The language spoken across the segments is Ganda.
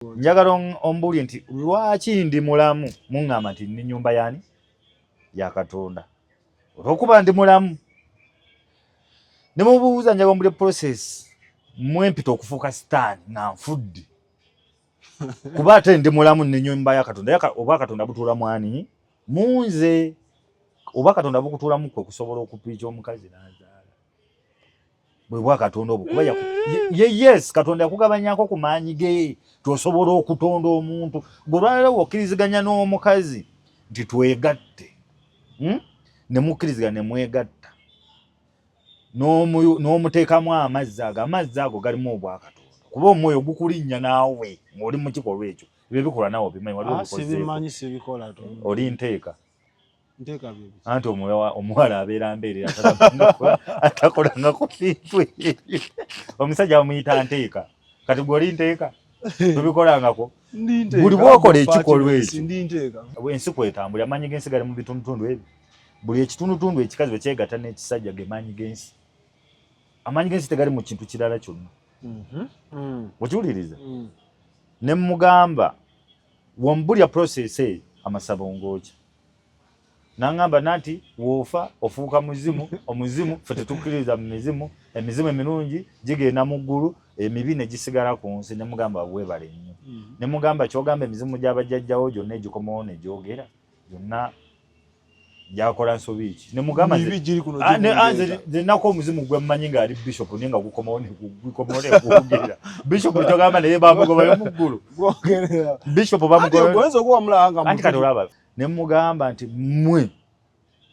Njagala ombuli nti lwaki ndi mulamu muŋŋamba nti ni nyumba yani ya Katonda olwokuba ndi mulamu ne mubuuza njagala ombuli process mwempita okufuuka sitaani nga nfudde kuba ate ndi mulamu ni nyumba ya Katonda oba Katonda butuula mwani munze oba Katonda bukutuulamu kwe kusobola okupiica omukazi n'azaala bwe bwa Katonda obwo kuba yes Katonda yakugabanyako ku maanyi ge tosobola okutonda omuntu bw'olwaliro wokkiriziganya n'omukazi nti twegatte ne mukkiriziganya ne mwegatta n'omuteekamu amazzi ago galimu obwa Katonda kuba omwoyo gukulinnya naawe ng'oli mu kikolwa ekyo ebyo bikola naawe obimanyi waliwo sibimanyi sibikola oli nteeka anti omuwala abeera mbeerera atakolangako bintu omusajja bamuyita nteeka kati gwe oli nteeka tubikolangako buli bwokola ekikolwa ekyo ensi kwetambula amaanyi g'ensi gali mu bitundutundu ebyo buli ekitundutundu ekikazi bwe kyegatta n'ekisajja ge maanyi g'ensi amaanyi g'ensi tegali mu kintu kirala kyonna okiwuliriza ne mugamba wombulya process eyo amasabo ng'okya nangamba nati wofa ofuuka muzimu omuzimu ffe tetukkiriza mu mizimu emizimu emirungi gigenda mu ggulu emibi ne gisigala ku nsi ne mugamba weebale nnyo ne mugamba kyogamba emizimu gy'abajjajjawo gyonna egikomawo ne gyogera gyonna gyakola nsobi ki ne mugamba nze nako omuzimu gwe mmanyi ng'ali bishop naye nga gukomawo ne gwogera bishop kyogamba naye bamugobayo mu ggulu bishop bamugobayo anti kati olaba ne mugamba nti mmwe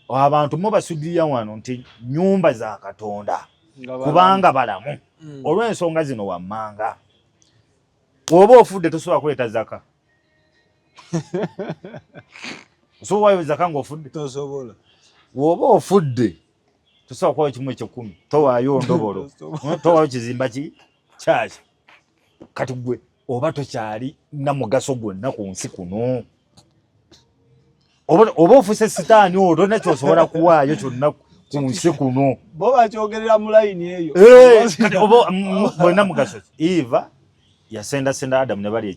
abantu mubasuddirira wano nti nyumba za Katonda kubanga balamu olw'ensonga zino wammanga oba ofudde tosobola kuleeta zaka osobola zaka ng'ofudde tosobola woba ofudde tosobola kuwayo kimu ekyekumi towaayo ndobolo towaayo kizimba kyaki kati gwe oba tokyali na mugaso gwonna ku nsi kuno oba ofuse sitaani olwo nakyosobola kuwaayo kyonna ku nsi kuno bo bakyogerera mu layini eyo oba bwonna mugaso Eva yasendasenda Adamu ne bali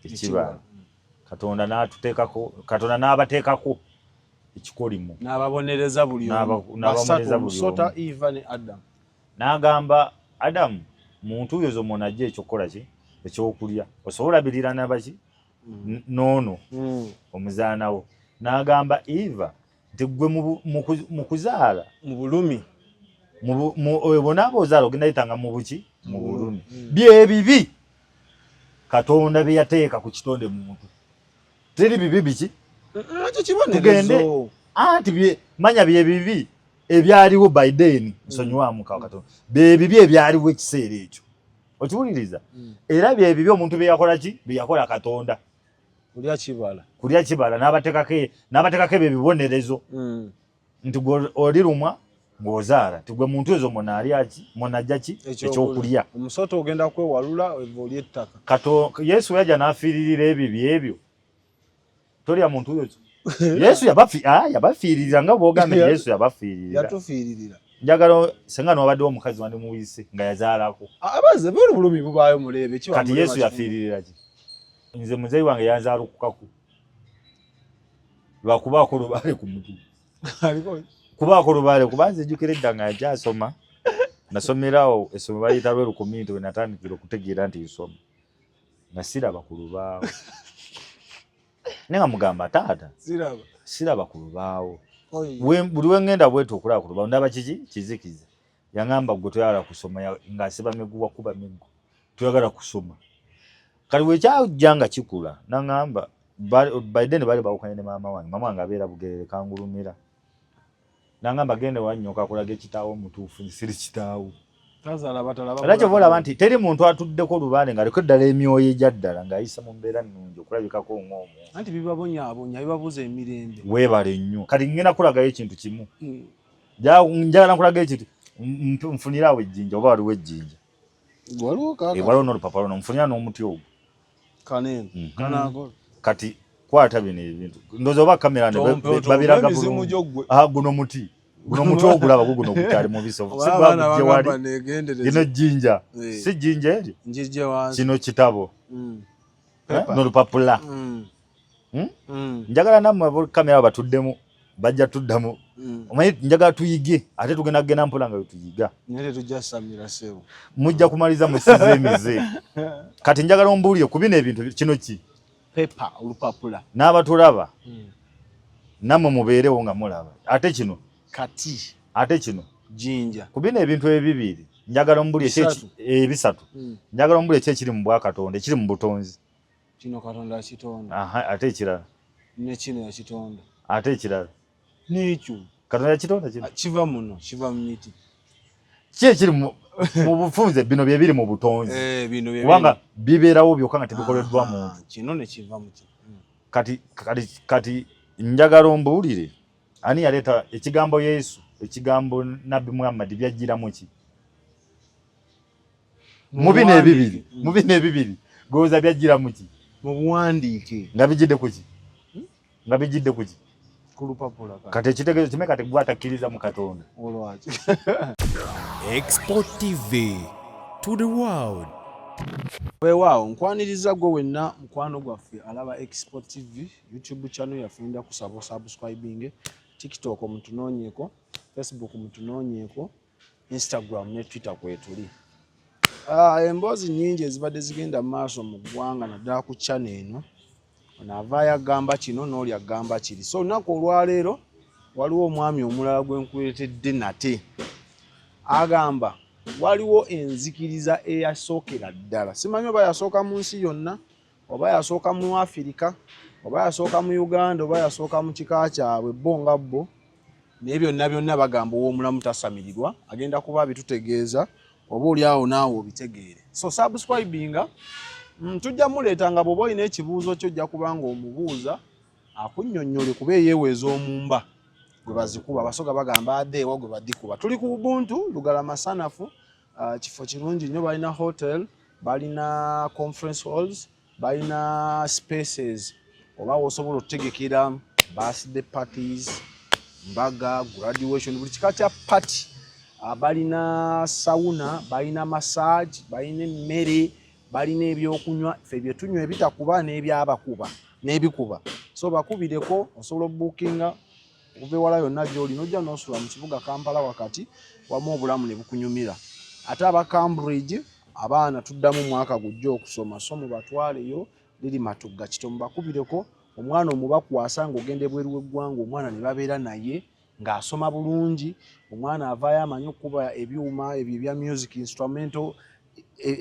ekibala Katonda n'abateekako ekikolimo n'ababonereza buli omu sota Eva ne Adamu n'agamba Adamu muntu oyo zomona ajja ekyokukola ki ekyokulya osobola birira nabaki noono omuzaanawo n'agamba Eva nti gwe mu kuzaala mu bulumi bonaaba ozaala ogenda yitanga mu buki mu bulumi byebibi Katonda bye yateeka ku kitonde muntu teri bibi biki tugende anti manya byebibi ebyaliwo Biden nsonyiwamu Katonda byebibi ebyaliwo ekiseera ekyo okiwuliriza era byebibi omuntu bye yakola ki bye yakola Katonda kulya kibala n'abateekako ebyo ebibonerezo nti olirumwa ng'ozaala tigwe muntu ezo monajja ki ekyokulya omusota ogenda kwewalula oli ettaka Yesu yajja n'afiiririra ebibi ebyo tolya muntu oyo Yesu yabafiiririra nga bw'ogambye Yesu yatufiiririra njagala senga n'obadde omukazi wandi muyise nga yazaalako abaze buli bulumi bubaayo mulebe kati Yesu yafiiririra ki nze muzeeyi wange yanzaalukukaku lwakubaako lubaale ku mutu kubaako lubaale kuba nze jjukira edda nga yakyasoma nasomerawo essomo baliyita lweru community we natandikira okutegeera nti nsoma nga siraba ku lubaawo naye nga mugamba taata siraba ku lubaawo buli wengenda bwetu okulaba ku lubaawo ndaba kizikiza yaŋŋamba gwe toyagala kusoma ng'asiba miggu kuba miggu toyagala kusoma kati wekyajja nga kikula naŋŋamba Biden bali bawukanye ne maama wange abeera Bugerere kangulumira naŋŋamba gende wannyoka akulaga ekitaawo omutuufu siri kitaawo era kyova olaba nti teri muntu atuddeko lubaale ng'aliko ddala emyoyo egya ddala ng'ayisa mu mbeera nnungi okulabikako ng'omuntu anti bibabonyaabonya bibabuza emirembe weebale nnyo kati ngenda kulagayo ekintu kimu njagala nkulagayo ekintu nfuniraawo ejjinja oba waliwo ejjinja waliwo n'olupapalo nfunira n'omuti ogwo kati kwata bino ebintu ndoza oba kamera babiraga guno muti ogulaba guno gukyali mubisi gino jjinja si jjinja eri kino kitabo n'olupapula njagala nammwe kamera batuddemu bajja tuddamu omanyi njagala tuyige ate tugenda kugenda mpola nga tuyiga mujja kumaliza musize emize kati njagala ombuulire ku bino ebintu kino ki olupapula n'abatulaba nammwe mubeerewo nga mulaba ate kino ate kino jinja ku bino ebintu ebibiri njagala ombuulire ebisatu njagala ombuulire ki ekiri mu bwakatonda ekiri mu butonzi kino katonda akitonda ate ekirala ne kino yakitonda ate ekirala n'ekyo katonda yakitonda kino kiva muno kiva mu miti ki ekiri mu bufunze bino bye biri mu butonzi bino bye kubanga bibeerawo byokka nga tebikoleddwa muntu kino ne kiva mu kati njagala ombuulire ani yaleeta ekigambo Yesu ekigambo Nabbi Muhammad byajjiramu ki mu bino ebibiri goza byajjiramu ki mu buwandiike nga bijjidde ku ki ku lupapula kati ekitegeezo kime kati gwe atakkiriza mu Katonda olwaki Export TV to the world. Weewaawo nkwaniriza gwe wenna mukwano gwaffe alaba Export TV YouTube channel yafunida kusaba subscribing TikTok omutunoonyeeko Facebook omutunoonyeeko Instagram ne Twitter kwetuli emboozi nnyingi ezibadde zigenda maaso mu ggwanga naddala ku channel eno onaavaayo agamba kino n'oli agamba kiri so olunaku olwaleero waliwo omwami omulala gwe nkuleetedde nate agamba waliwo enzikiriza eyasookera ddala simanyi oba yasooka mu nsi yonna oba yasooka mu Afirika oba yasooka mu Uganda oba yasooka mu kika kyabwe bo nga bo naye byonna bagamba ow'omulamu tasamirirwa agenda kuba bitutegeeza oba oli awo naawe obitegeere so subscribinga tujja muleeta bw'oba olina ekibuuzo kyojja kubanga omubuuza akunnyonnyole kuba eyeeweeza omumba gwe bazikuba abasooka bagamba adeewa gwe badikuba tuli ku Ubuntu Lugala masanafu kifo kirungi nnyo balina hotel balina conference halls balina spaces oba osobola okutegekera birthday parties mbaga graduation buli kika kya party balina sauna balina massage balina emmere balina ebyokunywa ffe bye tunywa ebitakuba n'ebyabakuba n'ebikuba so bakubireko osobola bookinga okuva ewala yonna gy'oli n'ojja n'osula mu kibuga Kampala wakati wamu obulamu ne bukunyumira ate aba Cambridge abaana tuddamu mwaka gujja okusoma so mubatwaleyo liri Matugga Kito mubakubireko omwana omubakwasa ng'ogenda ebweru w'eggwanga omwana ne babeera naye ng'asoma bulungi omwana avaayo amanyi okuba ebyuma ebyo ebya music instrumental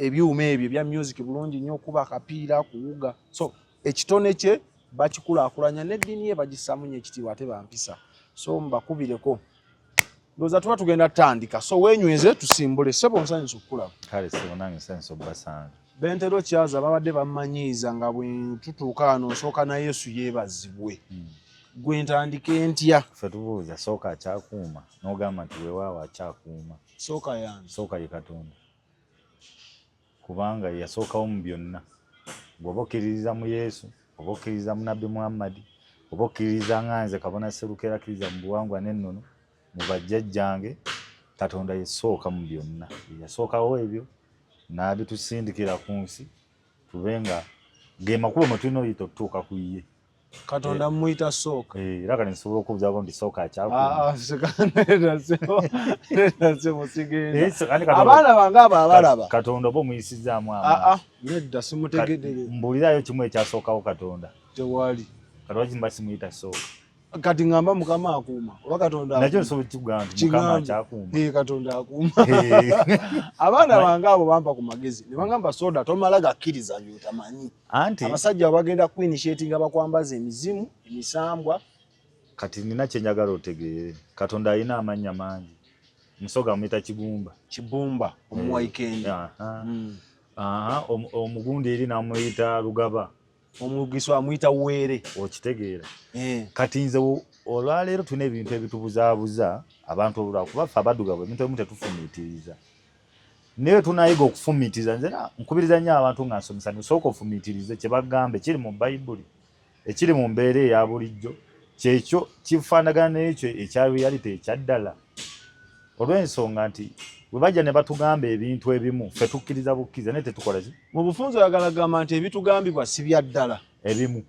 ebyuma ebyo ebya music bulungi nnyo okuba akapiira kuwuga so ekitone kye bakikulaakulanya n'eddiini ye bagissaamu nnyo ekitiibwa ate bampisa so mbakubireko ndowooza tuba tugenda tandika so weenyweze tusimbule ssebo nsanyusa okukulaba kale sebo nange nsanyusa obbasanga Bentero Kyaza babadde bammanyiiza nga bwe tutuuka wano nsooka na Yesu yeebazibwe gwe ntandike ntya ffe tubuuza sooka akyakuuma n'ogamba nti weewaawo akyakuuma sooka yange sooka ye Katonda kubanga yasookawo mu byonna bw'oba okkiririza mu Yesu oba okkiririza mu Nabbi Muhammad oba okkiririza nganze Kabona Sserukera akkiriza mu buwangwa n'ennono mu bajjajjange Katonda yesooka mu byonna yasookawo ebyo n'abitusindikira ku nsi tube nga ge makubo mwe tulina oyita okutuuka ku ye Katonda muyita sooka era kale nsobola okubuuzaako nti sooka abaana bange abo abalaba Katonda oba omuyisizaamu nedda simutegedere mbuulirayo kimu ekyasookawo Katonda tewali kati wakimba simuyita sooka kati ngamba Mukama akuuma oba Katonda nakyo nsobola okikugamba nti Mukama akyakuuma Katonda akuuma abaana bange abo bampa ku magezi ne bagamba soda tomala gakkiriza by'otamanyi anti abasajja bagenda kuinitiatinga bakwambaza emizimu emisambwa kati nina kye njagala otegeere Katonda alina amannya mangi Musoga amuyita Kibumba omuwaikenda omugundi eri n'amuyita Lugaba omugiswa amuyita Were okitegeera kati nze olwaleero tulina ebintu ebitubuzaabuza abantu olwakuba ffe abaddugavu ebintu ebimu tetufumiitiriza naye tunayiga okufumiitiriza nze nkubiriza nnyo abantu nga nsomesa nisooka ofumiitirize kye bagamba ekiri mu Bayibuli ekiri mu mbeera eya bulijjo kyekyo kifaanagana n'ekyo ekya reality ekya ddala olw'ensonga nti bwe bajja ne batugamba ebintu ebimu ffe tukkiriza bukkiriza naye tetukola ki mu bufunzo yagalagamba nti ebitugambibwa si bya ddala ebimu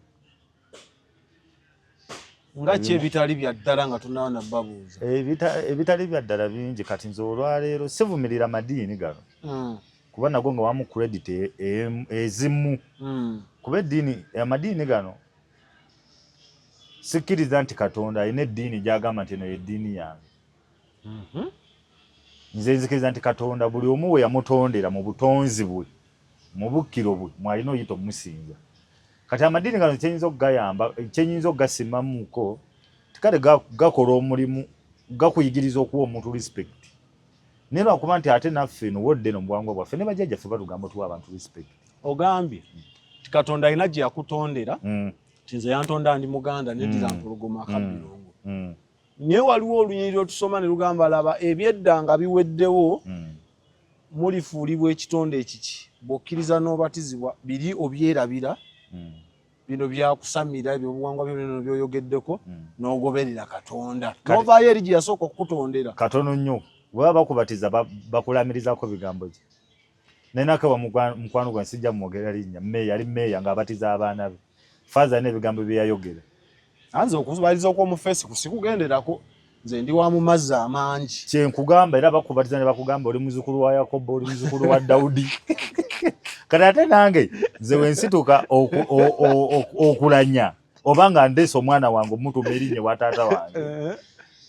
nga ki ebitali bya ddala nga tunawana babuuza ebitali bya ddala bingi kati nze olwaleero sivumirira madiini gano kuba nago nga wamu credit ezimu kuba eddiini amadiini gano sikkiriza nti Katonda alina eddiini gy'agamba nti eno y'eddiini yange nze nzikiriza nti Katonda buli omu we yamutondera mu butonzi bwe mu bukkiro bwe mwalina oyita omusinza kati amadiini gano kyenyinza okugayamba kyenyinza okugasimamuko tikale gakola omulimu gakuyigiriza okuwa omuntu respect naye lwakuba nti ate naffe eno wodde no mu buwangwa bwaffe ne bajjajjaffe batugamba tuwa abantu respect ogambye ti Katonda alina gye yakutondera ti nze yantonda ndi muganda neddira mpologoma akabirongo naye waliwo olunyiriri otusoma ne lugamba laba ebyedda nga biweddewo mulifuulibwa ekitonde ekiki bw'okkiriza n'obatizibwa biri obyerabira bino byakusamira ebyobuwangwa byo byoyogeddeko n'ogoberera Katonda n'ovaayo eri gye yasooka okukutondera katono nnyo bwe bakubatiza bakulamirizako bigambo ki nenakawa mukwano gwa nsijja mwogera linnya meeya ali meeya ng'abatiza abaana be faaza n'ebigambo bye yayogera anze okubaliza okwo mu Facebook sikugenderako nze ndi wa mu mazzi amangi kyenkugamba era bakubatiza ne bakugamba oli muzukulu wa Yakobo oli muzukulu wa Dawudi kati ate nange nze wensituka okulanya obanga ndeese omwana wange omutuma erinnya wa taata wange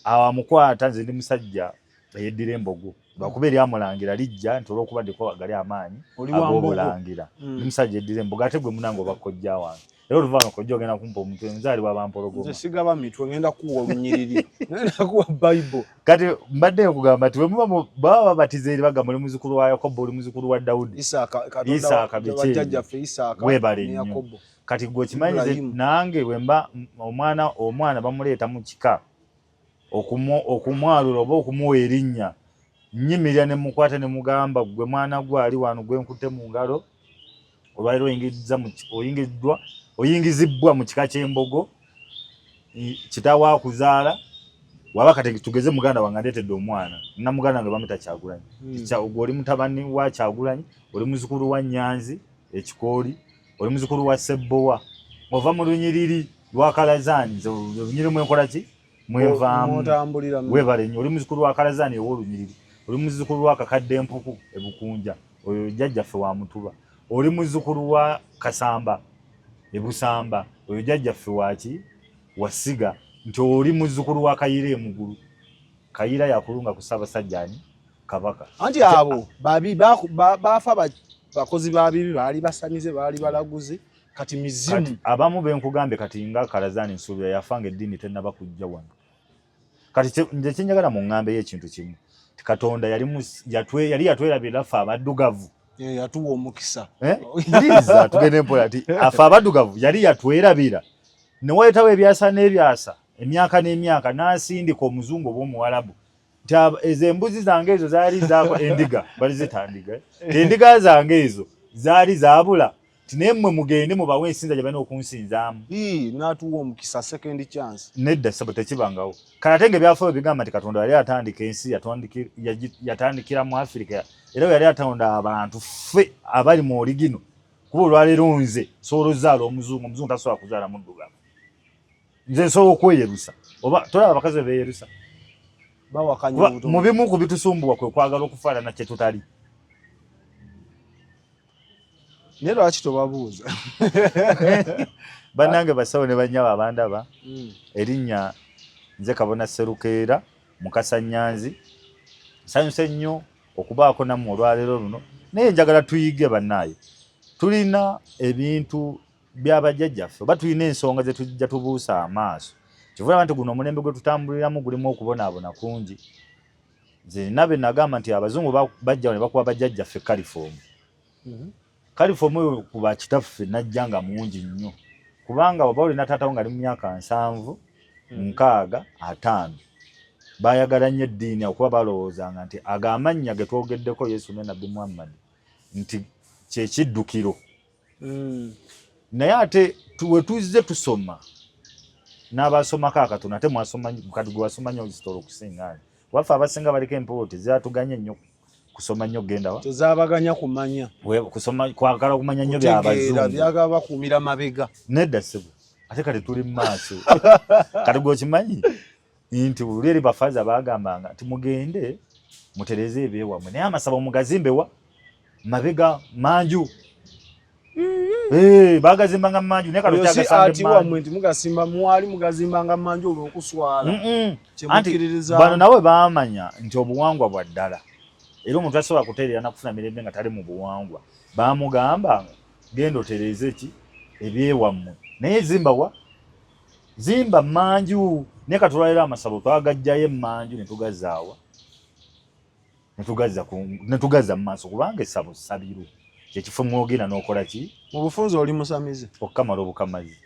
awamukwata nze ndi musajja eyeddira embogo lwakuba eryamulangira lijja nti olw'okuba ndiko gali amaanyi ag'obulangira ndi musajja eddira embogo ate gwe munange oba kojja wange era oluvaano kojja ogenda kumpa omutwe nzaali wa bampologoma nze sigaba mitwe ngenda kuwa olunyiriri ngenda kuwa Bible kati mbadde okugamba nti bwe baba babatiza eri bagamba oli muzukulu wa Yakobo oli muzukulu wa Dawudi Isaaka bajjajjaffe Isaaka webale nnyo kati gwe kimanyize nange wemba omwana bamuleeta mu kika okumwalula oba okumuwa erinnya nnyimirira ne mukwata ne mugamba gwe mwana gwe ali wano gwe nkutte mu ngalo olwaleero oyingizibbwa mu kika ky'embogo kitaawo akuzaala waba kati tugeze muganda wange ndeetedde omwana nna muganda wange bamuta Kyagulanyi oli mutabani wa Kyagulanyi oli muzukulu wa Nyanzi ekikooli oli muzukulu wa Ssebbowa ova mu lunyiriri lwa Kalazaani nze olunyiriri mwenkola ki mwenvaamu webale nnyo oli muzukulu wa Kalazaani ow'olunyiriri oli muzukulu wa Kakadde Empuku ebukunja oyo jjajjaffe wa Mutuba oli muzukulu wa Kasamba ebusamba oyo jjajjaffe waki wasiga nti oli muzukulu wa Kayira emugulu Kayira yakulunga ku Ssaabasajja ani Kabaka anti abo babi bafa bakozi babibi baali basamize baali balaguzi kati mizimu abamu benkugambe kati nga Kalazaani Nsuubira yafanga eddiini tennaba kujja wano kati nze kyenjagala mu ŋŋambe y'ekintu kimu ti Katonda yali yatwerabira ffe abaddugavu yatuwa omukisa ndiriza tugende mpola ti afe abaddugavu yali yatwerabira ne wayitawo ebyasa n'ebyasa emyaka n'emyaka n'asindika omuzungu oba omuwalabu nti ezo embuzi zange ezo zaali zaako endiga bali zitandiga endiga zange ezo zaali zaabula ti naye mmwe mugende mubawe ensinza gye balina okunsinzaamu n'atuwa omukisa second chance nedda ssebo tekibangawo kale ate ng'ebyafaayo bigamba nti Katonda yali atandika ensi yatandikira mu Afirika era yali atonda abantu ffe abali mu oligino kuba olwaleero nze sobola ozaala omuzungu tasobola kuzaala muddugavu nze nsobola okweyerusa oba tolaba abakazi beeyerusa mu bimu ku bitusumbuwa kwe kwagala okufaanana kye tutali naye lwaki tobabuuza bannange basawo ne bannyabo abandaba erinnya nze Kabona Sserukeera Mukasa Nyanzi nsanyuse nnyo okubaako nammwe olwaleero luno naye njagala tuyige bannaayo tulina ebintu by'abajjajjaffe oba tulina ensonga ze tujja tubuusa amaaso kivulaba nti guno omulembe gwe tutambuliramu gulimu okubonaabona kungi nze nabe nagamba nti abazungu bajja ne bakuba bajjajjaffe kalifoomu kalifoomu oyo ku bakitaffe najja nga mungi nnyo kubanga oba olina taatawo nga ali mu myaka 7, 6, 5 bayagala nnyo eddiini okuba balowoozanga nti ag'amannya ge twogeddeko Yesu ne Nabbi Muhammad nti kyekiddukiro naye ate we tuzze tusoma n'abasomako akatono ate mwasoma kati gwe wasoma nnyo zitola okusingaani waffe abasinga baliko empewo tezatuganye nnyo kusoma nnyo genda wa tezabaganya kumanya kusoma kwagala kumanya nnyo by'abazungu byagala bakuumira mabega nedda ssebo ate kati tuli mu maaso kati gwokimanyi nti olweri bafaza bagambanga nti mugende mutereze ebyewammwe naye amasabo mugazimbewa mabega manju bagazimbanga manju naye kati wammwe nti mugasimba mwali mugazimbanga manju olw'okuswala kyemukiririza bano nawe baamanya nti obuwangwa bwa ddala era omuntu asobola kuteerera nakufuna mirembe nga tali mu buwangwa baamugamba genda otereze ki ebyewammwe naye zimba manju naye katulwalira amasabo twagajjayo emanju netugazaawa netugaza mu maaso kubanga essabo sabiru kyekifo mwogenda n'okola ki mu bufunze oli musamize okukamala obukamazi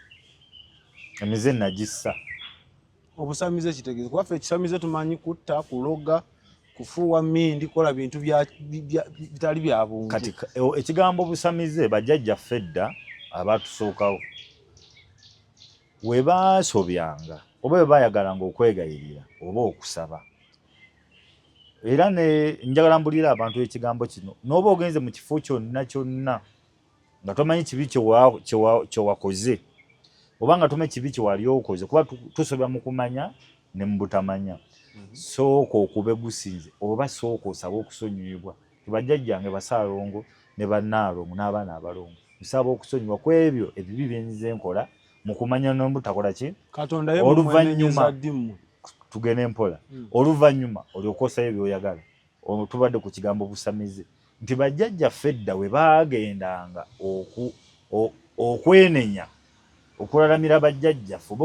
emize nagissa obusamize kitegeeza kwaffe ekisamize tumanyi kutta kuloga kufuuwa mmindi kola bintu bitali bya bungi kati ekigambo obusamize bajjajjaffe edda abaatusookawo we baasobyanga oba we baayagalanga okwegayirira oba okusaba era njagala mbulira abantu ekigambo kino n'oba ogenze mu kifo kyonna kyonna nga tomanyi kibi kyewakoze oba nga tomanyi kibi kyewali okoze kuba tusobya mu kumanya ne mu butamanya sooka okube gusinze oba sooka osaba okusonyiyibwa tibajjajjange basaalongo ne bannaalongo n'abaana abalongo nsaba okusonyibwa ku ebyo ebibi byenyize nkola mu kumanya n'obutakola ki oluvannyuma tugende empola oluvannyuma olyokosayo byoyagala tubadde ku kigambo busamize nti bajjajjaffe edda we baagendanga okwenenya okulalamira bajjajjaffe oba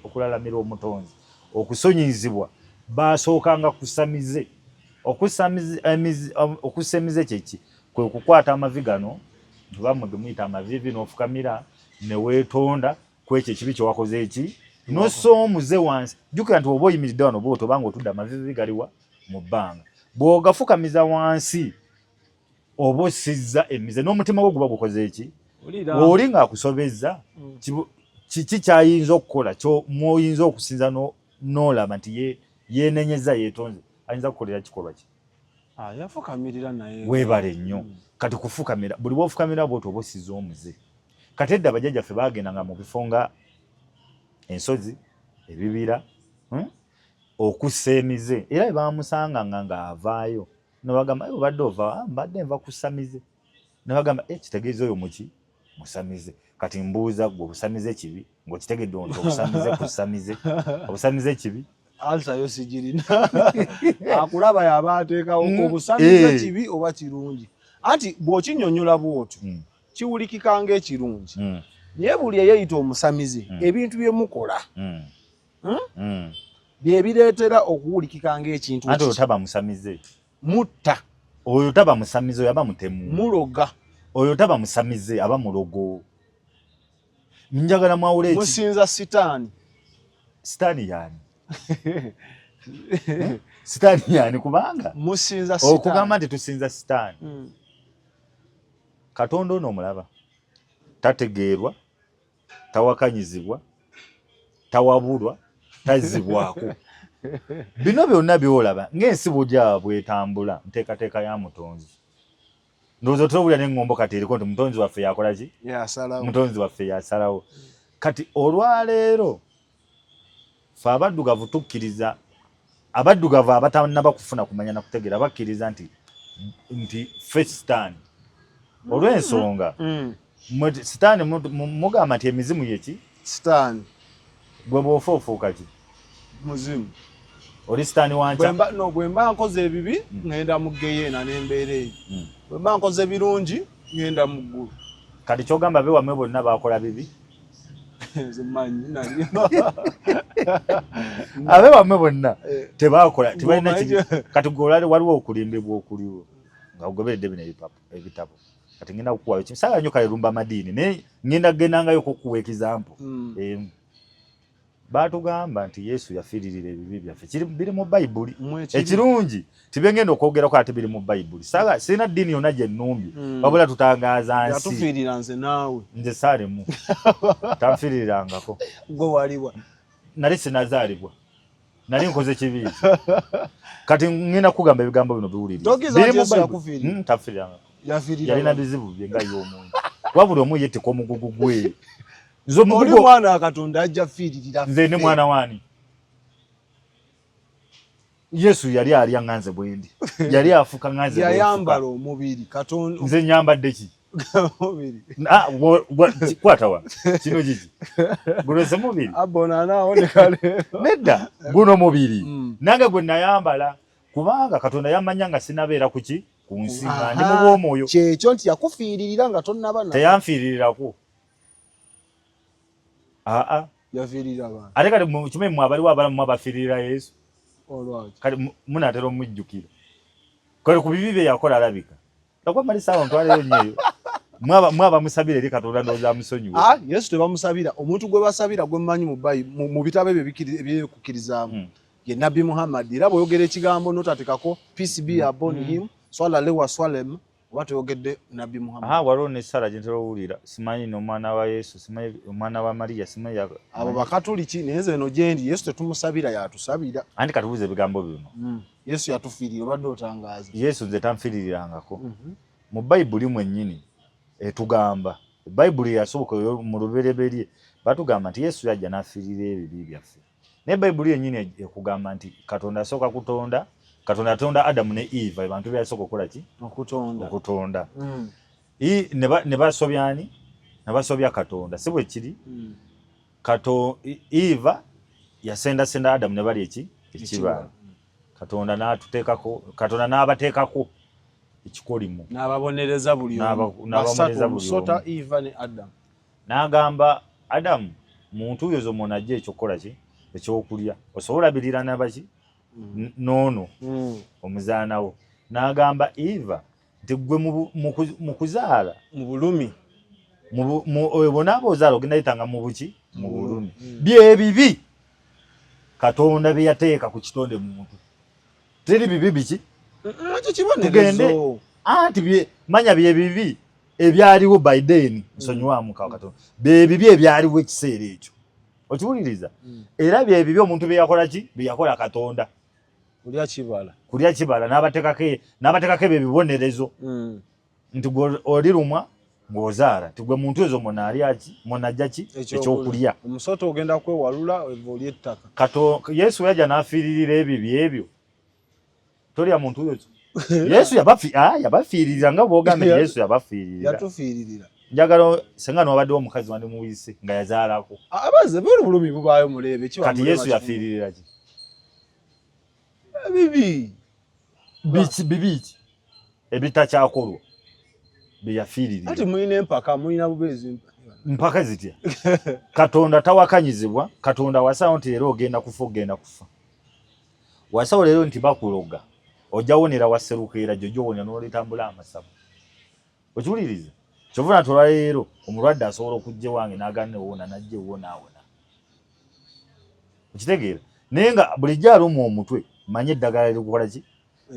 okulalamira omutonzi okusonyizibwa baasookanga kusamize okusemize kyeki kwe kukwata amavi gano tubamwe gemuyita amavivi n'ofukamira ne weetonda kwekyo ekibi kyewakoze eki nosoomuze wansi jjukira nti oba oyimiridde wano bw'oto obanga otudde amavivi galiwa mu bbanga bw'ogafukamiza wansi oba osizza emize n'omutima gwo guba gukoze eki oli ng'akusobezza kiki kyayinza okukola mwoyinza okusinza n'olaba nti yeenenyeza yeetonze ayinza kukolera kikolwa ki yafukamirira naye weebale nnyo kati kufukamira buli bw'ofukamira bw'oto oba osizza omuze kati edda bajjajjaffe baagendanga mu bifo nga ensozi ebibira okussa emize era baamusanganga ng'avaayo nebagamba obadde ova mbadde nva kusamize nebagamba kitegeeza oyo muki musamize kati mbuuza gwe obusamize kibi ng'okitegedde nti obusamize kusamize obusamize kibi alsayo sigirina akulaba yaba ateekawo obusamize kibi oba kirungi anti bw'okinyonnyola bw'otyo kiwulikika ng'ekirungi naye buli eyeyita omusamize ebintu byemukola bye bireetera okuwulikika ng'ekintu anti oyo taba musamize mutta oyo taba musamize oyo aba mutemu muloga oyo taba musamize aba mulogo njagala mwawula eki musinza sitaani yani sitaani yani kubanga musinza sitaani okugamba nti tusinza sitaani Katonda ono omulaba tategeerwa tawakanyizibwa tawabulwa tazibwako bino byonna byolaba ng'ensi bujja bwetambula nteekateeka ya mutonzi ndowooza tolabulira n'eŋŋombo kati eriko nti mutonzi waffe yakola ki mutonzi waffe yasalawo kati olwaleero fe abaddugavu tukkiriza abaddugavu abatannaba kufuna kumanya na kutegeera bakkiriza nti ffe sitaani olw'ensonga sitaani mugamba nti emizimu yeki sitaani gwe bw'ofa ofuuka ki muzimu oli sitaani wanca bwe mba nkoze ebibi ŋŋenda mu geyeena n'embeera eyo bwe mba nkoze birungi ŋŋenda mu ggulu kati kyogamba be wammwe bonna baakola bibi abe wammwe bonna tebaakola tebalina kati gwe waliwo okulimbibwa okuliwo nga ogoberedde bino ebitabo kati ngenda kukuwayo kimu saagala nnyo kalelumba amadiini naye ngenda kugendangayo kukuwa ekizampo baatugamba nti Yesu yafiiririra ebibi byaffe biri mu Bayibuli ekirungi tibengenda okwogerako ate biri mu Bayibuli sirina ddiini yonna gye nnumbye wabula tutangaaza nsi yatufiirira nze naawe nze saalemu tanfiirirangako gwe waliwa nali sinazaalibwa nali nkoze kibi kati ngenda kugamba ebigambo bino biwulire tafiiranga yalina bizibu bye nga y'omuntu wabula omu yetteka omugugu gwe oli mwana Katonda ajja fiiririra nze ne mwana wani Yesu yali alya nganze bwendi yali afuka nganze yayambala omubiri Katonda nze nyambadde ki omubiri kwatawa kino kiki guno se mubiri abona naoneka nedda guno mubiri nange gwe nayambala kubanga Katonda yamanya nga sinabeera kuki ku nsi nga ndi mu bw'omwoyo kyekyo nti yakufiiririra nga tonnaba na teyanfiirirako yafiirira abantu ate kati kimanyi mwe abaliwo abalamu abafiirira Yesu olwaki kati munaatera omujjukira kale ku bibi bye yakola alabika nakwa malisawo ntwaleyo nnyo mwaba musabira eri Katonda ndowooza amusonyiwe Yesu tebamusabira omuntu gwe basabira gwe mmanyi mu bitabo ebyo ebyekukkirizamu ye Nabbi Muhammad era bw'oyogera ekigambo n'otatekako peace be upon him swala lewa swalem oba toyogedde Nabbi Muhammad waliwo ne Sara gye ntera owulira simanyi n'omwana wa Yesu simanyi omwana wa Mariya simanyi abo bakatuliki naye nze eno gyendi Yesu tetumusabira yatusabira anti katubuuza ebigambo bino Yesu yatufiirira obadde otangaaza Yesu nze tanfiiririrangako mu Bayibuli mwennyini etugamba Bayibuli yasooka mu lubereberye batugamba nti Yesu yajja n'afiirira ebibi byaffe naye Bayibuli yennyini ekugamba nti Katonda asooka kutonda Katonda atonda Adamu ne Eva abantu bye yasooka okukola ki okutonda ne basobyani ne basobya Katonda si bwe kiri Eva yasendasenda Adamu ne bali ekibala Katonda n'atuteekako Katonda n'abateekako ekikolimu n'ababonereza buli omusota Eva ne Adamu n'agamba Adamu muntu yozo monajje ekyokola ki ekyokulya osobola birira nabaki nono omuzaanawo n'agamba Eva nti gwe mu kuzaala mu bulumi bonaaba ozaala ogenda yitanga mu buki mu bulumi bye bibi Katonda bye yateeka ku kitonde mu muntu teri bibi biki kibonerezo anti manya bye bibi ebyaliwo Biden nsonyiwamu Katonda bye bibi ebyaliwo ekiseera ekyo okiwuliriza era bye bibi omuntu bye yakola ki bye yakola Katonda kulya kibala n'abateekako ebyo ebibonerezo nti olirumwa ng'ozaala nti gwe muntu ezo monajja ki ekyokulya omusota ogenda kwewalula oli ettaka Yesu yajja n'afiiririra ebibi ebyo tolya muntu ezo Yesu yabafiiririra nga bw'ogambye Yesu yatufiiririra njagala senga n'obaddewo omukazi wandi muwise nga yazaalako abaze buli bulumi bubaayo muleebe kati Yesu yafiiririra ki bibi ki ebitakyakolwa bye yafiiririra ati mulina empaka mulina bubeezi mpaka zitya Katonda tawakanyizibwa Katonda wasawo nti leero ogenda kufa wasawo leero nti bakuloga ojja wonera waserukeera jjo wonera n'olitambula amasabu okiwuliriza kyova natolwa leero omulwadde asobola okujja wange n'agaana ewona najja ewona awona okitegeera naye nga bulijjo aluma omutwe manye eddagala erikukola ki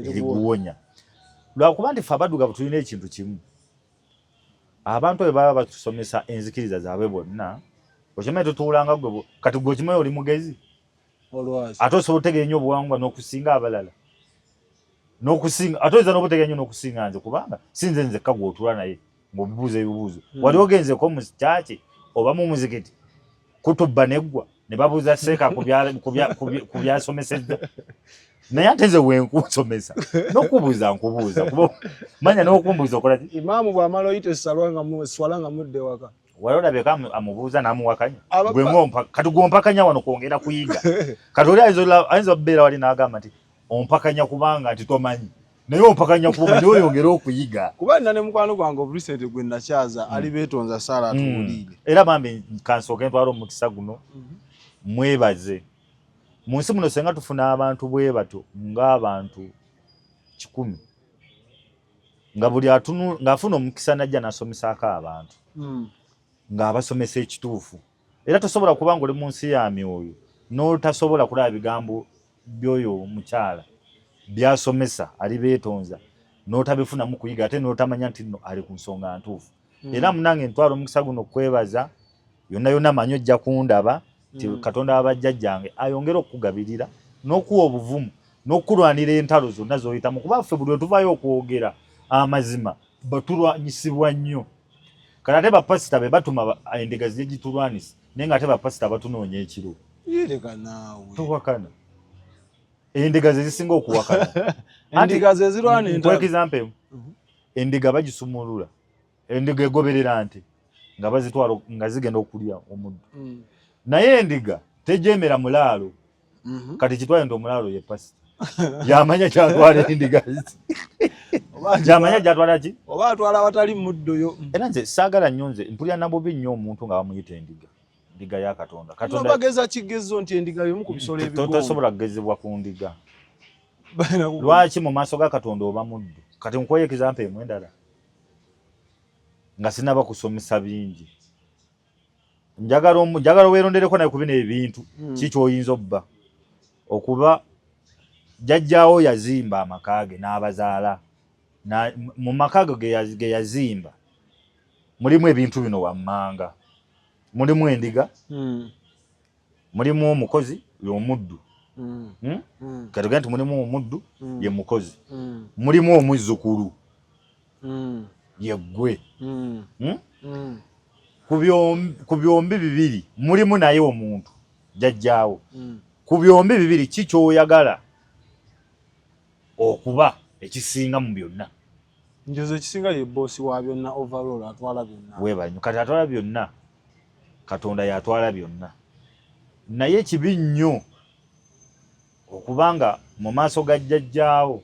eriguwonya lwakuba nti ffe abaddugavu tulina ekintu kimu abantu bwe baba batusomesa enzikiriza zaabwe bonna okimanyi tutuulanga gwe kati gwe okimanyi oli mugezi ate osobola otegeera nnyo obuwangwa n'okusinga abalala ate oyinza n'obutegeera nnyo n'okusinga nze kubanga sinze nzekka gw'otuula naye ng'obubuuza ebibuuzo wali ogenzeko mu kyaki oba mu muzikiti kutubba neggwa ne babuuza seeka ku byasomesezza naye ate nze wenkusomesa n'okubuuza nkubuuza manya n'okumbuuza okola ki imaamu bw'amala oyita swala nga mudde waka wali olabeka amubuuza n'amuwakanya kati gw'ompakanya wano kwongera kuyiga kati oli ayinza okubeera wali n'agamba nti ompakanya kubanga nti tomanyi naye ompakanya kuba nti oyongera okuyiga kuba nina ne mukwano gwange obulisente gwe nakyaza ali beetonza Saara atuwulire era bambi kansooke ntwala omukisa guno mwebaze mu nsi muno senga tufuna abantu bwe batyo ng'abantu 100 nga buli ng'afuna omukisa najja n'asomesaako abantu ng'abasomesa ekituufu era tosobola kuba nga oli mu nsi ya myoyo n'otasobola kulaba bigambo by'oyo omukyala byasomesa ali beetonza n'otabifunamu kuyiga ate n'otamanya nti nno ali ku nsonga ntuufu era munange ntwala omukisa guno okwebaza yonna manyi ojja kundaba nti Katonda abajjajjange ayongera okukugabirira n'okuwa obuvumu n'okulwanira entalo zonna z'oyitamu kuba ffe buli tuvayo okwogera amazima batulwanyisibwa nnyo kati ate bapasita be batuma endiga zijje gitulwanisa naye nga ate bapasita batunoonya ekiro yereka naawe towakana endiga ze zisinga okuwakana endiga ze zirwana entalo kwa example endiga bagisumulula endiga egoberera nte nga bazitwala nga zigenda okulya omuddo naye endiga tejemera mulaalo kati kitwaye nti omulaalo ye pasita yamanya kyatwala endiga yamanya gyatwala ki oba atwala abatali muddo yo era nze saagala nnyo nze mpulira nabubi nnyo omuntu nga bamuyita endiga ya Katonda bageza kigezo nti endiga bimu ku bisolo ebigongo tosobola kugezebwa ku ndiga lwaki mu maaso ga Katonda oba muddu kati nkuwa example emwe endala nga sinaba kusomesa bingi njagala weerondereko naye ku bino ebintu kikyoyinza obba okuba jjajjaawo yazimba amaka ge n'abazaala mu maka ge yazimba mulimu ebintu bino wammanga mulimu endiga mulimu omukozi y'omuddu katuge nti mulimu omuddu ye mukozi mulimu omuzzukulu yeggwe ku byombi bibiri mulimu naye omuntu jjajjaawo ku byombi bibiri kikyoyagala okuba ekisinga mu byonna njozo ekisinga ye bosi wa byonna overall atwala byonna webanyu kati atwala byonna Katonda yatwala byonna naye kibi nnyo okubanga mu maaso ga jjajjaawo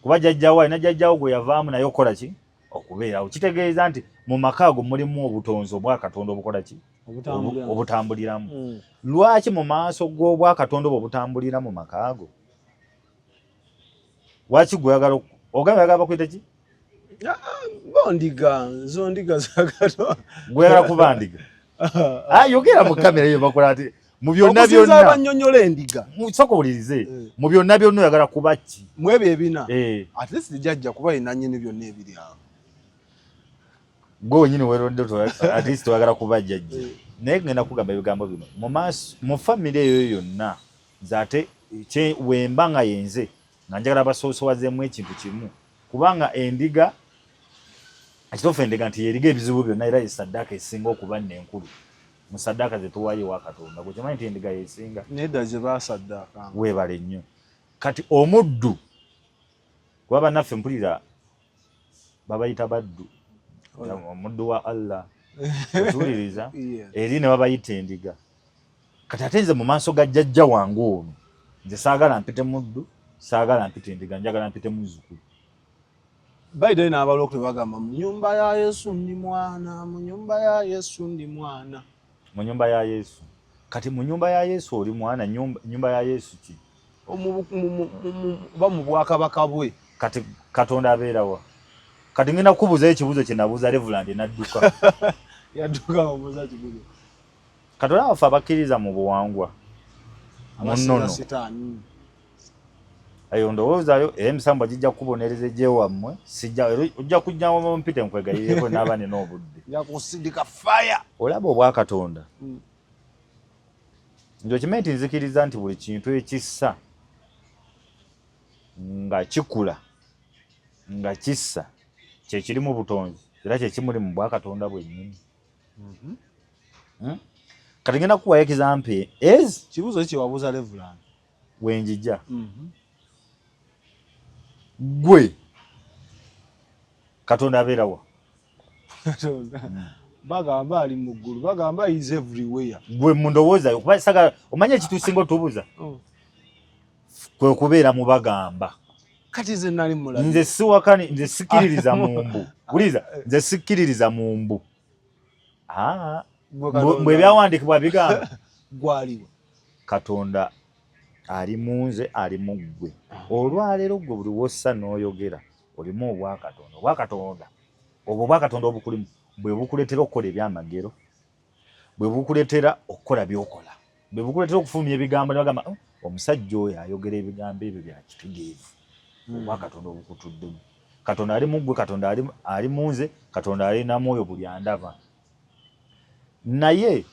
kuba jjajjaawo alina jjajjaawo gwe yavaamu naye okola ki okubeerawo kitegeeza nti mu maka ago mulimu obutonzi obwa Katonda obukola ki obutambuliramu lwaki mu maaso g'obwa Katonda obutambulira mu maka ago waki gweyagala ogamba yagala bakuyita ki bondiga zondiga zakato gweyagala kuba ndiga yogera mu kamera yo bakola ati mu byonna byonna abanyonyola endiga musokowulirize mu byonna byonna oyagala kuba ki mwebyo ebina at least jjajja kuba inanyini byonna ebiri awo gwe nyine weronde at least oyagala kuba jjajja naye ngenda kugamba ebigambo bino mu family eyo yonna zate wemba nga yenze nga njagala basoosowazeemu ekintu kimu kubanga endiga ekitofu endiga nti yeriga ebizibu byonna era esaddaaka esinga okuba nenkulu mu saddaaka zetuwaayo wa Katonda gwe kimanyi nti endiga yesinga nedda gye basaddaaka weebale nnyo kati omuddu kuba bannaffe mpulira babayita baddu omuddu wa Allah otuwuliriza eri ne babayita endiga kati ate nze mu maaso ga jjajja wange ono nze saagala mpite muddu saagala mpite endiga njagala mpite muzzukulu Biden n'abalokole bagamba mu nyumba ya Yesu ndi mwana mu nyumba ya Yesu ndi mwana mu nyumba ya Yesu kati mu nyumba ya Yesu oli mwana nyumba ya Yesu ki ba mu bwakabaka bwe kati Katonda abeerawa kati ngenda kubuuza ekibuuzo kye nabuuza Reverend nadduka yadduka omubuuza kibuuzo Katonda afa abakkiriza mu buwangwa munono ayo ndowoozayo emisambo gijja kubonereza gye wammwe sijja ojja kujja mu mpite nkwegayireko n'abane n'obudde ya kusindika fire olaba obwa Katonda njo kimenti nzikiriza nti buli kintu ekissa nga kikula nga kissa kye kirimu butonzi era kye kimuli mu bwa Katonda bwennyini kati ngenda kuwayo example kibuuzo kye wabuuza Reverend wenjija gwe Katonda abeerawa bagamba ali mu ggulu bagamba is everywhere gwe mundowooza kuba saga omanye ekitusinga otubuuza kwe kubeera mu bagamba kati ze nali mulabi nze siwakani nze sikiririza mu mbu buliza nze sikiririza mu mbu bwe byawandiikibwa bigamba gwaliwa Katonda ali munze ali mu ggwe olwaleero gwe buli wossa n'oyogera olimu obwa Katonda obwo obwa Katonda obukulimu bwe bukuleetera okukola ebyamagero bwe bukuleetera okukola by'okola bwe bukuleetera okufulumya ebigambo ne bagamba omusajja oyo ayogera ebigambo ebyo bya kitegeevu obwa Katonda obukutuddemu Katonda ali mu ggwe Katonda ali munze Katonda ali na mwoyo buli andaba naye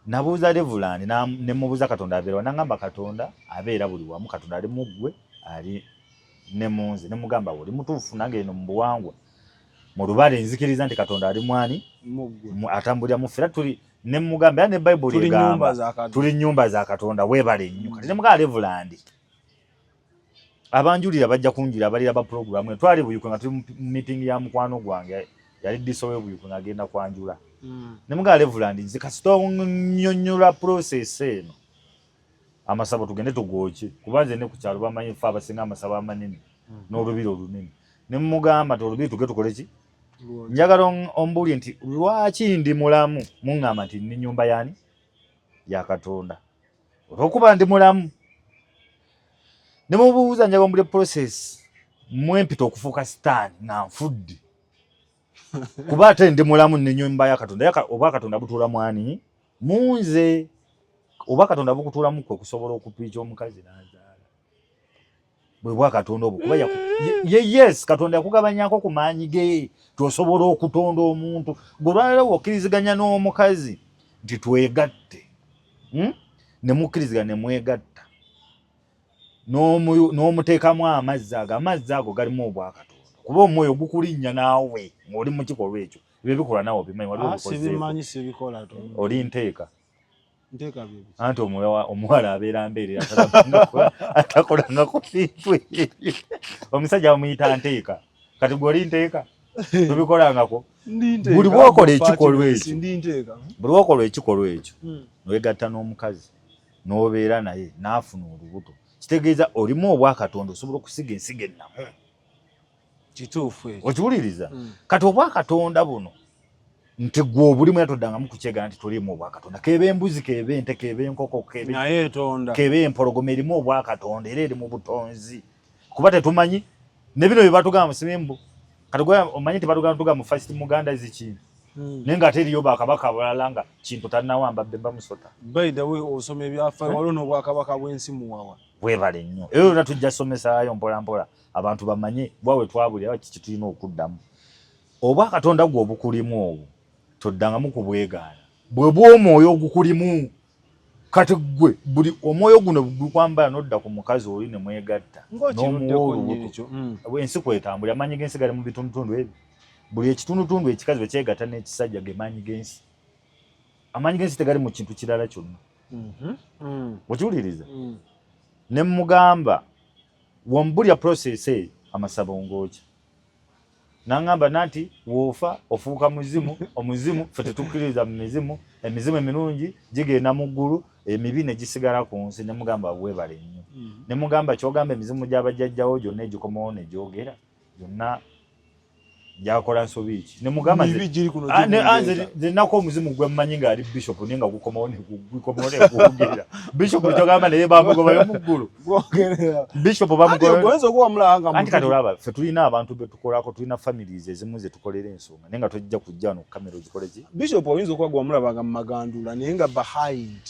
nabuuza Reverend ne mubuuza Katonda abeera nangamba Katonda abeera buli wamu Katonda ali muggwe ali ne munze ne mugamba oli mutuufu nange eno mu buwangwa mu lubale nzikiriza nti Katonda ali mwani atambulira mu fera tuli ne mugamba ne Bible egamba tuli nyumba za Katonda webale nnyo kati ne mugamba Reverend abanjulira bajja kunjira abalira ba program twali buyuko nga tuli meeting ya mukwano gwange yali disowe buyuko ngagenda kwanjula ne mugamba Reverend zikasito nyonyola process eno amasabo tugende tugoche kubanze ne kukyalo bamanyi fa abasinga amasabo amanene n'olubiro olunene ne mugamba tolubiro tuge tukoleki njagala ombuli nti lwaki ndi mulamu mungamba nti ni nyumba yani ya Katonda okuba ndi mulamu ne mubuuza njagala ombuli process mwempita okufuuka sitaani nga nfudde kuba ate ndi mulamu ne nyumba ya Katonda oba Katonda butuula mwani munze oba Katonda bukutuula mukwe kusobola okupiicha omukazi n'azaala bwe bwa Katonda obu kuba yes Katonda yakugabanyako ku maanyi ge tosobola okutonda omuntu golwaliro okkiriziganya n'omukazi nti twegatte ne mukkiriziganya ne mwegatta n'omuteekamu amazzi ago galimu obwa Katonda kuba omwoyo gukulinnya naawe ng'oli mu kikolwa ekyo ebyo bikolwa naawe obimanyi waliwo oli nteeka anti omuwala abeera mbeere atakolangako bintu omusajja bamuyita nteeka kati gwe oli nteeka tubikolangako buli bwokola ekikolwa ekyo nowegatta n'omukazi n'obeera naye n'afuna olubuto kitegeeza olimu obwa Katonda osobola okusiga ensiga ennamu kituufu ekyo okiwuliriza kati obwa Katonda buno nti gwe obulimu yatoddangamu kukyega nti tulimu obwa Katonda kebe embuzi kebe ente kebe enkoko kebe empologoma erimu obwa Katonda era eri mu butonzi kuba tetumanyi ne bino bye batugamba mu Simembu kati gwe omanyi tebatuga mu First Muganda ziki naye nga ate eriyo bakabaka abalala nga kintu tannawamba bbe bamusota by the way osoma ebyafaayo waliwo n'obwakabaka bw'ensi muwawa bwebale nnyo eyo yonna tujja somesaayo mpola mpola abantu bamanye bwawe twabulira kiki tulina okuddamu obwa Katonda gwe obukulimu obwo toddangamu kubwegaana bwe bw'omwoyo ogukulimu kati gwe buli omwoyo guno gukwambala n'odda ku mukazi oli ne mwegatta n'omuwa olubuto ensi kwetambulira amaanyi g'ensi gali mu bitundutundu ebyo buli ekitundutundu ekikazi bwe kyegatta n'ekisajja ge maanyi g'ensi amaanyi g'ensi tegali mu kintu kirala kyonna okiwuliriza ne mugamba wombulya process eyo amasabo ng'okya nangamba nati wofa ofuuka muzimu omuzimu fe tetukkiriza mu mizimu emizimu emirungi gigenda mu ggulu emibi ne gisigala ku nsi ne mugamba weebale nnyo ne mugamba kyogamba emizimu gy'abajjajjawo gyonna egikomawo ne gyogera gyonna gyakola nsobi ki ne mugamba nze nako omuzimu gwe mmanyi ng'ali bishop naye nga gukomawo ne gwogera bishop kyogamba naye bamugobayo mu ggulu bishop bamugobayo anti kati olaba ffe tulina abantu be tukolako tulina families ezimu ze tukolera ensonga naye nga tojja kujja wano ku kamera ozikole ki bishop oyinza okuba gwamulabanga mu magandula naye nga behind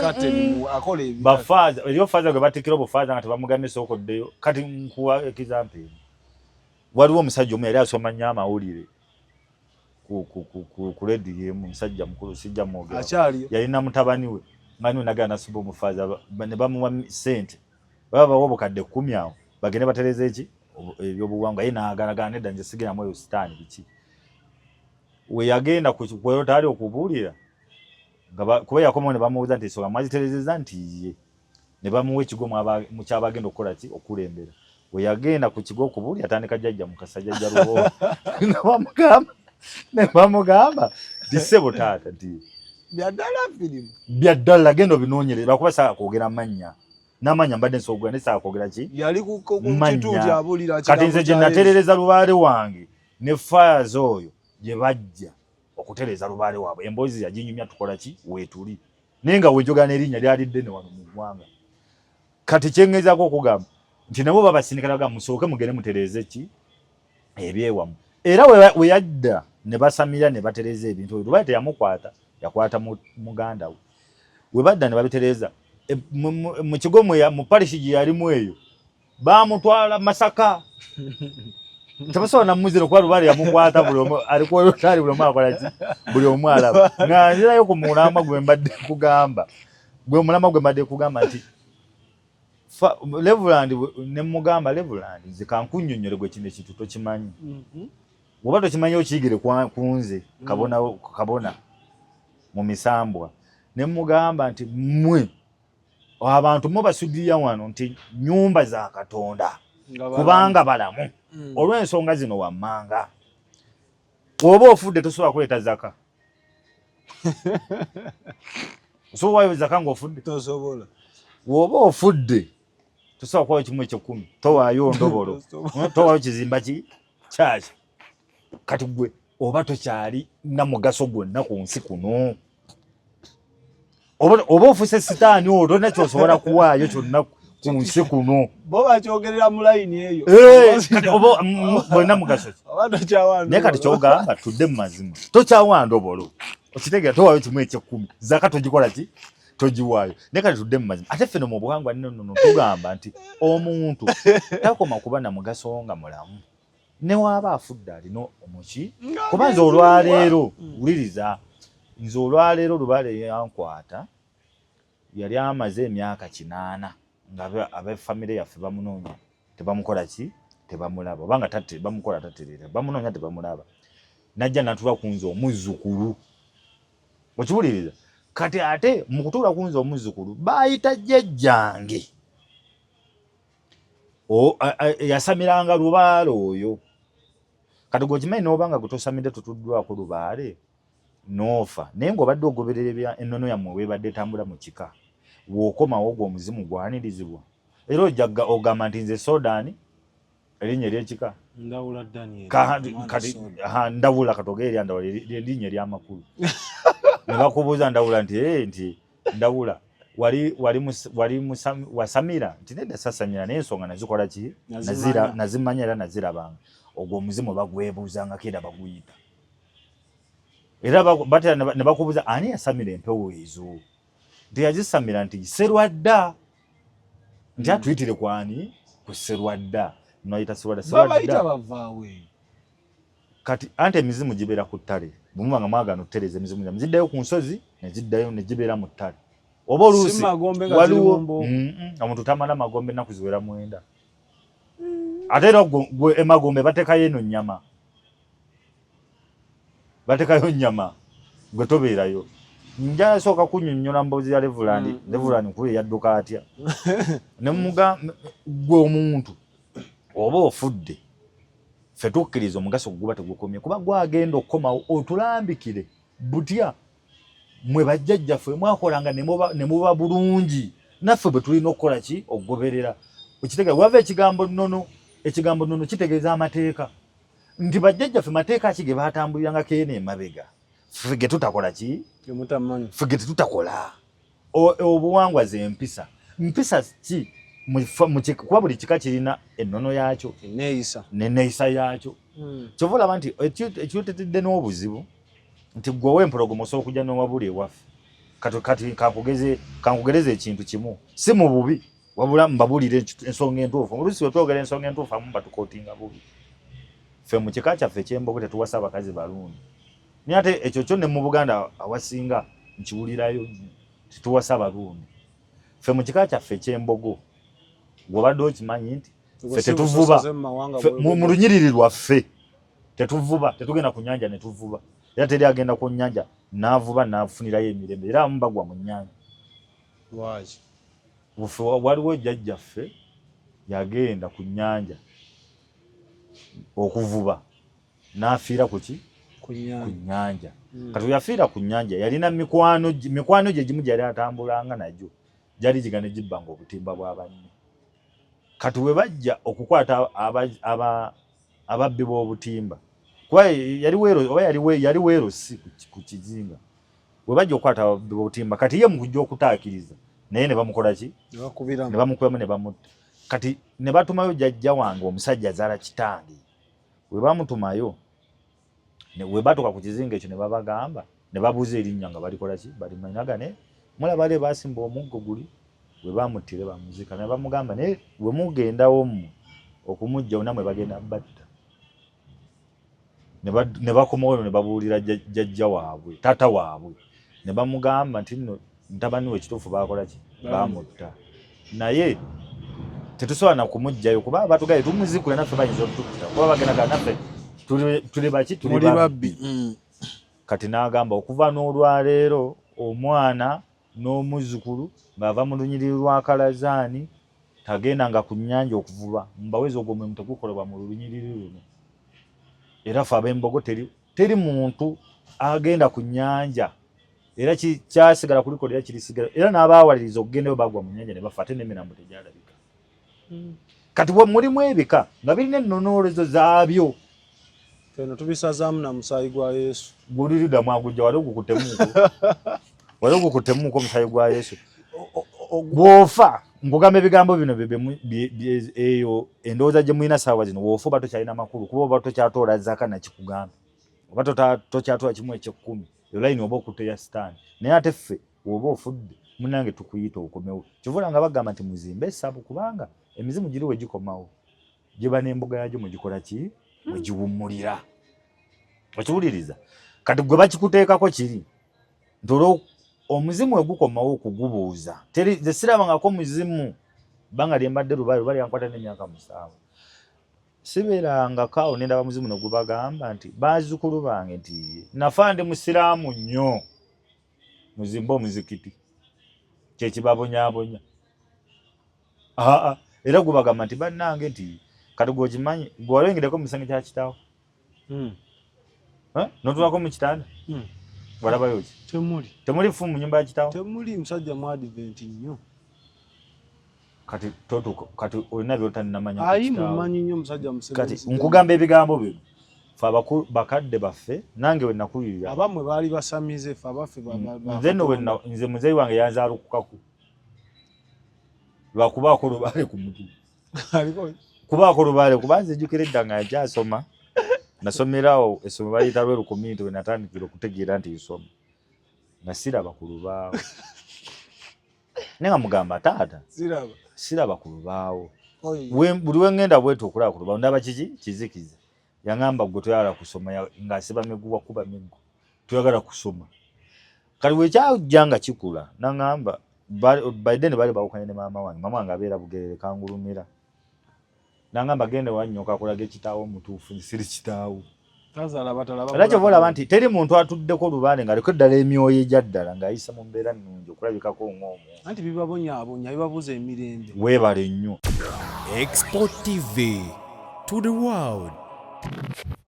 curtain akola ebyo bafaaza eriyo faaza gwe batikira obufaaza nga tebamugambye sookoddeyo kati nkuwa example waliwo omusajja omu yali asoma nnyo amawulire ku rediyo emu omusajja mukulu sijja mwogera yalina mutabani we mani we nagala nasiba omufaaza ne bamuwa ssente baba bawa obukadde 10 awo bagende batereza eki ebyobuwangwa ye n'agalagala nedda nze sigiramu eyo sitaani biki we yagenda kweyo taali okubuulira kuba yakomawo ne bamubuuza nti ensonga mwaziterezeza nti ye ne bamuwa ekigo mu kyabagenda okukola ki okulembera we yagenda ku kigo okubuulira atandika jjajja mukasa jjajja lubo ne bamugamba disebo taata nti byaddala genda obinoonyereza lwakuba saaka kwogera mannya n'amanya mbadde nsoogera ne saaka kwogera ki kati nze gye naterereza lubaale wange ne fires oyo gye bajja okutereza lubaale waabwe emboozi yaginyumya tukola ki weetuli naye nga wenjogera n'erinnya lyali ddene wano mu ggwanga kati kyengezaako okugamba nti nabo babasindikira bagamba musooke mugende mutereze ki ebyewamu era we yadda ne basamira ne batereza ebintu ebyo lubaale teyamukwata yakwata muganda we we badda ne babitereza mu kigo mu parishi gye yalimu eyo baamutwala Masaka tabasoona muziro kwa lubale yamukwata buli omu alikuwa yotali buli omu akola ki buli omu alaba nga nzirayo ku mulama gwe mbadde kugamba gwe mulama gwe mbadde kugamba nti Leveland ne mugamba Leveland zikankunnyonnyole gwe kino ekintu tokimanyi woba tokimanyi okiyigire kunze kabona mu misambwa ne mugamba nti mmwe abantu mubasudirira wano nti nyumba za Katonda kubanga balamu olw'ensonga zino wammanga oba ofudde tosobola kuleeta zaka osobola zaka ng'ofudde tosobola woba ofudde tosobola kuwayo kimu ekyekumi towaayo ndobolo towaayo kizimba kyaki kati gwe oba tokyali na mugaso gwonna ku nsi kuno oba ofuse sitaani olwo nakyosobola kuwaayo kyonna ku nsi kuno bo bakyogerera mu layini eyo bonna mugaso naye kati kyogamba tudde mu mazima tokyawanda obolo okitegeera towaayo kimu ekyekumi zaka togikola ki togiwaayo naye kati tudde mu mazima ate ffe no mu buwangwa nnono tugamba nti omuntu takoma kuba na mugaso nga mulamu ne waaba afudde alina omuki kuba nze olwaleero wuliriza nze olwaleero lubale yankwata yali amaze emyaka 8 nga ab'effamire yaffe bamunoonya tebamukola ki tebamulaba obanga tate bamukola taterera bamunoonya tebamulaba najja natula ku nze omuzzukulu okiwuliriza kati ate mu kutuula ku nze omuzzukulu baayita jjajjange yasamiranga lubaale oyo kati gwokimanyi n'obanga gutosamidde tutuddwako lubaale noofa naye ng'obadde ogoberera ennono yammwe weebadde etambula mu kika w'okomawo ogwo omuzimu gwanirizibwa era ojja ogamba nti nze Sodaani erinnya ery'ekika Ndawula Daniel kati Ndawula katoge erya Ndawula erinnya ery'amakulu ne bakubuuza Ndawula nti Ndawula wali wasamira nti nedda sasamira naye ensonga nazikola ki nazimanya era nazirabanga ogwo omuzimu bagwebuuzangako era baguyita era batera ne bakubuuza ani yasamira empewo ezo nti yazisamira nti Serwadda nti atuyitire kwani ku Serwadda noyita Serwadda bavaawe kati ante emizimu gibeera ku ttale bumubanga mwagano tereza emizimu ziddayo ku nsozi neziddayo ne gibeera mu ttale oba oluusi waliwo omuntu tamala magombe ennaku ziwera 9 ate era gwe emagombe bateekayo eno nnyama bateekayo nnyama gwe tobeerayo njasooka kunnyonnyola mboozi ya Leveland nkulu yadduka atya ne mugamba gwe omuntu oba ofudde ffe tukkiriza omugaso guba tegukomye kuba gwagenda okukomawo otulambikire butya mwe bajjajjaffe mwakolanga ne muba bulungi naffe bwe tulina okukola ki okugoberera okitegeera wava ekigambo nnono kitegeeza amateeka nti bajjajjaffe mateeka ki ge baatambulirangako eno emabega ffe ge tutakola ki ffe ge tetutakola obuwangwa ze mpisa ki kuba buli kika kirina ennono yaakyo neneeyisa yaakyo kyova olaba nti ekyutetedde n'obuzibu nti gwewe empologoma osobola okujja n'owabuli ewaffe kati kankugereza ekintu kimu si mu bubi wabula mbabuulire ensonga entuufu oluusi wetwogera ensonga entuufu amu batukootinga bubi ffe mu kika kyaffe eky'embogo tetuwasa abakazi balungi naye ate ekyo kyo ne mu Buganda awasinga nkiwulirayo tetuwasa balungi ffe mu kika kyaffe eky'embogo wabadde okimanyi nti ffe tetuvuba mu lunyiriri lwaffe tetuvuba tetugenda ku nnyanja ne tuvuba era teri agenda ku nnyanja n'avuba n'afunirayo emirembe era amu bagwa mu nnyanja waliwo jjajjaffe yagenda ku nnyanja okuvuba n'afiira ku nnyanja kati yafiira ku nnyanja yalina mikwano gye egimu gyali atambulanga nagyo gyali gigana gibbanga obutimba bw'abanne kati we bajja okukwata ababbi b'obutimba kuba yali weerosi ku kizinga we bajja okukwata ababbi b'obutimba kati ye mu kujja okutaakiriza naye ne bamukola ki ne bamukubamu ne bamutta kati ne batumayo jjajja wange omusajja azaala kitange we bamutumayo we batuuka ku kizinga ekyo ne babagamba ne babuuza erinnya nga balikola ki balimanyagane mulaba le baasimba omuggo guli we bamuttire bamuzika ne bamugamba naye we mugendawo mmwe okumujja namwe bagenda batta ne bakomawo ne babuulira jjajja waabwe taata waabwe ne bamugamba nti nno mutabani we ekituufu baakola ki baamutta naye tetusobola na kumugjayo kuba batugaye tumuzikule naffe bayinza okutukita kuba bagendaga naffe tuli baki tuli babbi. Kati n'agamba okuva n'olwaleero omwana n'omuzzukulu ng'ava mu lunyiriri lwa Kalazaani tagendanga ku nnyanja okuvuba mbawezi ogwo mulimu tegukolebwa mu lunyiriri luno era ffe ab'Embogo teri muntu agenda ku nnyanja era kyasigala kulikolera kirisigala era n'abaawaliriza okugendayo bagwa mu nnyanja ne bafa ate n'emirambo tegyalabika. Kati bwe mulimu ebika nga birina ennonoolezo zaabyo feno tubisazaamu na musaayi gwa Yesu gulirida mwagujja wali ogukutemuuko omusaayi gwa Yesu bw'ofa nkugamba ebigambo bino eyo endowooza gye mulina saawa zino woofa oba tokyalina makulu kuba oba tokyatoola zaka nakikugamba oba tokyatoola kimu eky'ekkumi yolayini oba okuteya sitaani naye ate ffe woba ofudde munange tukuyita okomewo kivula nga bagamba nti muzimbe essaabu kubanga emizimu giri we gikomawo giba n'embuga yagyo mwegikola ki mwegiwummulira okiwuliriza kati gwe bakikuteekako kiri ntolwo omuzimu wegukomawo okugubuuza ze sirabangako muzimu banga lyembadde luba lyankwata n'emyaka 7 sibeerangako awo nendaba muzimu negubagamba nti bazzukulu bange nti nafa ndi musiraamu nnyo muzimbe omuzikiti kyekibabonyaabonya era gubagamba nti bannange nti kati gwokimanyi gwewalengedeko mu kisenge kya kitaawo notulako mu kitanda walabayo ki temuli fu mu nyumba ya kitaawo temuli musajja mu advent nnyo kati olina byotaninamanya ayi mumanyi nnyo musajja kati nkugamba ebigambo bino fe bakadde baffe nange we nakulirira abamwe baali basamize fe abaffe nze muzeeyi wange yanzaalukukaku lwakubaako lubaale ku mutu kubaako lubaale kubanze ejjukira edda nga yakyasoma nasomerawo essomero baliyita lwerukuminti we natandikira okutegeera nti nsoma nga siraba ku lubaawo naye nga mugamba taata siraba ku lubaawo buli wengenda bwete okulaba ku lubaawo ndaba kiki kizikiza yaŋŋamba gwe toyagala kusoma ng'asiba miguwa kuba miggo toyagala kusoma kati wekyajja nga kikula naŋŋamba Biden bali bawukanye ne maama wange abeera Bugerere kangulumira naŋŋamba gende wannyoka akulaga ekitaawo omutuufu siri kitaawo era kyova olaba nti teri muntu atuddeko lubaale nga aliko eddala emyoyo egya ddala ng'ayisa mu mbeera nnungi okulabikako ng'omuntu anti bibabonyaabonya bibabuuza emirembe weebale nnyo Export TV to the world.